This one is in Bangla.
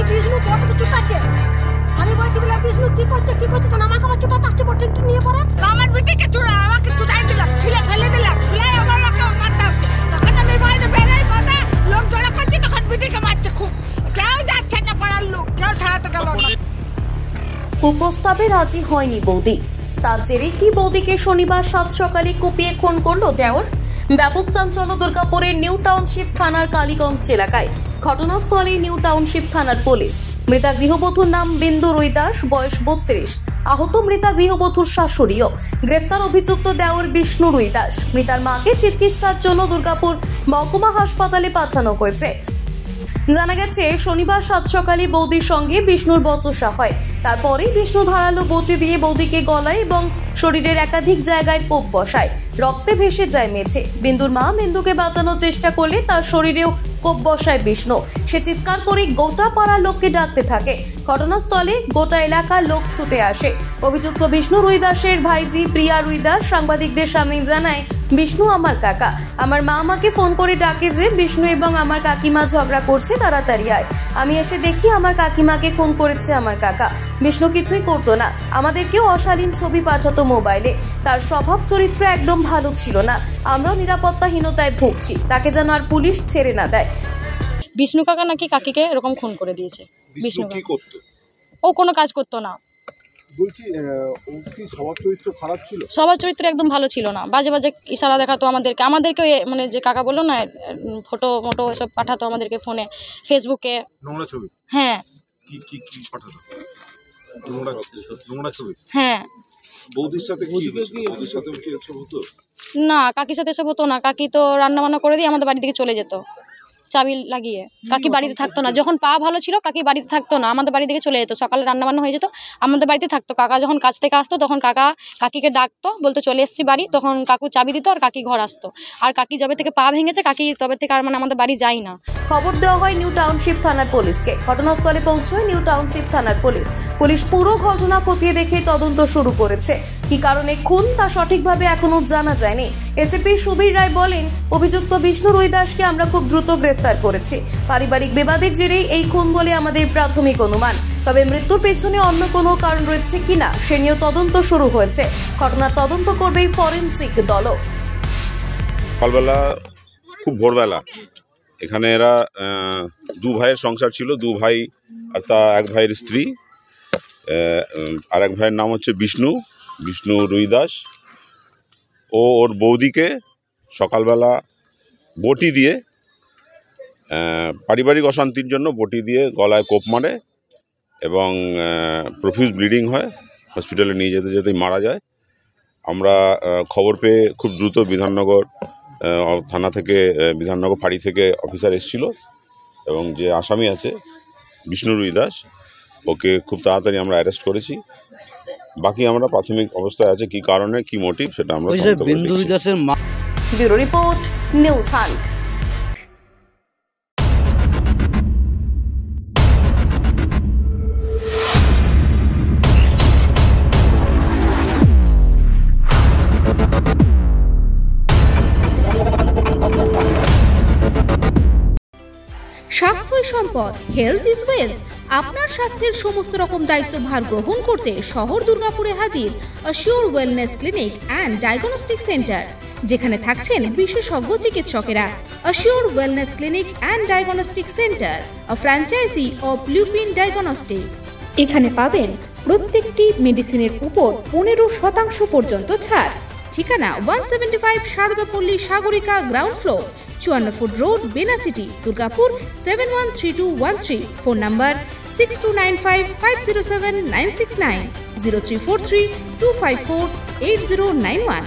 বলছি বিষ্ণু বটকে চুটাচ্ছে। আমি বলছি বলে বিষ্ণু কি করছে তো আমাকে আবার চুটাতে আসছে বটকে নিয়ে পড়ে। আমার বিটিকে চুড়া আমাকে চুটাই দিল, ফেলে দিল, ফেলাই আমার লোককে মারতে আসছে। তখন আমি বাইরে বেরাই পড়ে লোক জড়ো করছে, তখন বিটিকে মারছে খুব। কেউ যাচ্ছে না পাড়ার লোক, কেউ ছাড়াতে গেল না। কুপ্রস্তাবে রাজি হয়নি বৌদি, তার জেরে কি বৌদিকে শনিবার 7 সকালে কুপিয়ে খুন করলো দেওর। ব্যাপক চাঞ্চল্য দুর্গাপুরের নিউ টাউনশিপ থানার কালীগঞ্জ এলাকায়। ঘটনাস্থলে নিউ টাউনশিপ থানার পুলিশ। মৃতা গৃহবধূর নাম বিন্দু রুইদাস, বয়স 32। আহত মৃতা গৃহবধূর শাশুড়িও। গ্রেফতার অভিযুক্ত দেওর বিষ্ণু রুইদাস। মৃতার মাকে চিকিৎসার জন্য দুর্গাপুর মহকুমা হাসপাতালে পাঠানো হয়েছে। জানা গেছে শনিবার 7 সকালে বৌদির সঙ্গে বিষ্ণুর বচসা হয়। তারপরে বিষ্ণু ধারালো বটি দিয়ে বৌদিকে গলায় এবং শরীরের একাধিক জায়গায় কোপ বসায়। রক্তে ভেসে যায় মেঝে। বিন্দুর মা বিন্দুকে বাঁচানোর চেষ্টা করলে তার শরীরেও কোপ বসায় বিষ্ণু। সে চিৎকার করে গোটা পাড়ার লোককে ডাকতে থাকে। ঘটনাস্থলে গোটা এলাকার লোক ছুটে আসে। অভিযুক্ত বিষ্ণু রুইদাসের ভাইজি প্রিয়া রুইদাস সাংবাদিকদের সামনে জানায়, বিষ্ণু আমার কাকা। আমার মা আমাকে ফোন করে ডাকে যে বিষ্ণু এবং আমার কাকিমা ঝগড়া করছে, তাড়াতাড়ি আয়। আমি এসে দেখি আমার কাকিমাকে খুন করেছে আমার কাকা। বিষ্ণু কিছুই করতো না, আমাদেরকেও অশালীন ছবি পাঠাতো মোবাইলে। তার স্বভাব চরিত্র একদম ভালো ছিল না। আমরাও নিরাপত্তাহীনতায় ভুগছি, তাকে যেন আর পুলিশ ছেড়ে না দেয়। বিষ্ণু কাকা নাকি কাকিকে এরকম খুন করে দিয়েছে। বিষ্ণু কি করতো? ও কোনো কাজ করতো না। বলছি ও কি স্বভাব চরিত্র খারাপ ছিল? স্বভাব চরিত্র একদম ভালো ছিল না। বাজে বাজে ইশারা দেখাতো আমাদেরকে মানে যে কাকা বললো না, ফটো মোটো এসব পাঠাতো আমাদেরকে ফোনে, ফেসবুকে নোংরা ছবি। হ্যাঁ কি পাঠাতো? নোংরা ছবি। হ্যাঁ। বৌদির সাথে কি বৌদির সাথে কি এসব হতো? না, কাকির সাথে এসব হতো না। কাকি তো রান্না বান্না করে দিয়ে আমাদের বাড়ি থেকে চলে যেত চাবি লাগিয়ে। কাকি বাড়িতে থাকতো না। যখন পা ভালো ছিল কাকি বাড়িতে থাকতো না, আমাদের বাড়ি থেকে চলে যেত। সকালে রান্না বান্না হয়ে যেত, আমাদের বাড়িতে থাকতো। কাকা যখন কাজ থেকে আসতো তখন কাকিকে ডাকতো, বলতো চলে এসছি বাড়ি, তখন কাকু চাবি দিত আর কাকি ঘর আসতো। আর কাকি যবে থেকে পা ভেঙেছে কাকি তবে থেকে আর মানে আমাদের বাড়ি যাই না। খবর দেওয়া হয় নিউ টাউনশিপ থানার পুলিশকে। ঘটনাস্থলে পৌঁছয় নিউ টাউনশিপ থানার পুলিশ। পুলিশ পুরো ঘটনা খতিয়ে দেখে তদন্ত শুরু করেছে। কি কারণে খুন তা সঠিকভাবে এখনো জানা যায়নি। এসিপি সুবীর রায় বলেন, অভিযুক্ত বিষ্ণু রুইদাসকে আমরা খুব দ্রুত গ্রেফতার করেছি। পারিবারিক বিবাদের জেরেই এই খুন বলে আমাদের প্রাথমিক অনুমান। তবে মৃত্যুর পেছনে অন্য কোনো কারণ রয়েছে কিনা সে নিয়ে তদন্ত শুরু হয়েছে। ঘটনার তদন্ত করবে ফরেনসিক দলও। সকালবেলা খুব ভোরবেলা এখানে এরা 2 ভাইয়ের সংসার ছিল। 2 ভাই আর তা এক ভাইয়ের স্ত্রী। আর এক ভাইয়ের নাম হচ্ছে বিষ্ণু রুইদাস। ওর বৌদিকে সকালবেলা বটি দিয়ে পারিবারিক অশান্তির জন্য বটি দিয়ে গলায় কোপ মারে এবং প্রফিউজ ব্লিডিং হয়। হসপিটালে নিয়ে যেতে যেতেই মারা যায়। আমরা খবর পেয়ে খুব দ্রুত বিধাননগর থানা থেকে, বিধাননগর ফাঁড়ি থেকে অফিসার এসেছিল এবং যে আসামি আছে বিষ্ণু রুইদাস, ওকে খুব তাড়াতাড়ি আমরা অ্যারেস্ট করেছি। বাকি আমরা প্রাথমিক অবস্থায় আছে কি কারণে কি মোটিভ সেটা আমরা বিন্দু রুইদাসের ব্যুরো রিপোর্ট, নিউজ হান্ট। স্বাস্থ্যই সম্পদ, হেলথ ইজ ওয়েলথ। আপনার স্বাস্থ্যের সমস্ত রকম দায়িত্বভার গ্রহণ করতে শহর দুর্গাপুরে হাজির assure wellness clinic and diagnostic centre, যেখানে থাকছেন বিশেষজ্ঞ চিকিৎসকেরা। Assure wellness clinic and diagnostic centre, a franchise of Lupin diagnostic. এখানে পাবেন প্রত্যেকটি মেডিসিনের উপর 15% পর্যন্ত ছাড়। ঠিকানা 175 Saradapalli Sagarika, ground floor, 54 foot road, Benachity, Durgapur 713213। Phone number 6295507969, 034325480991।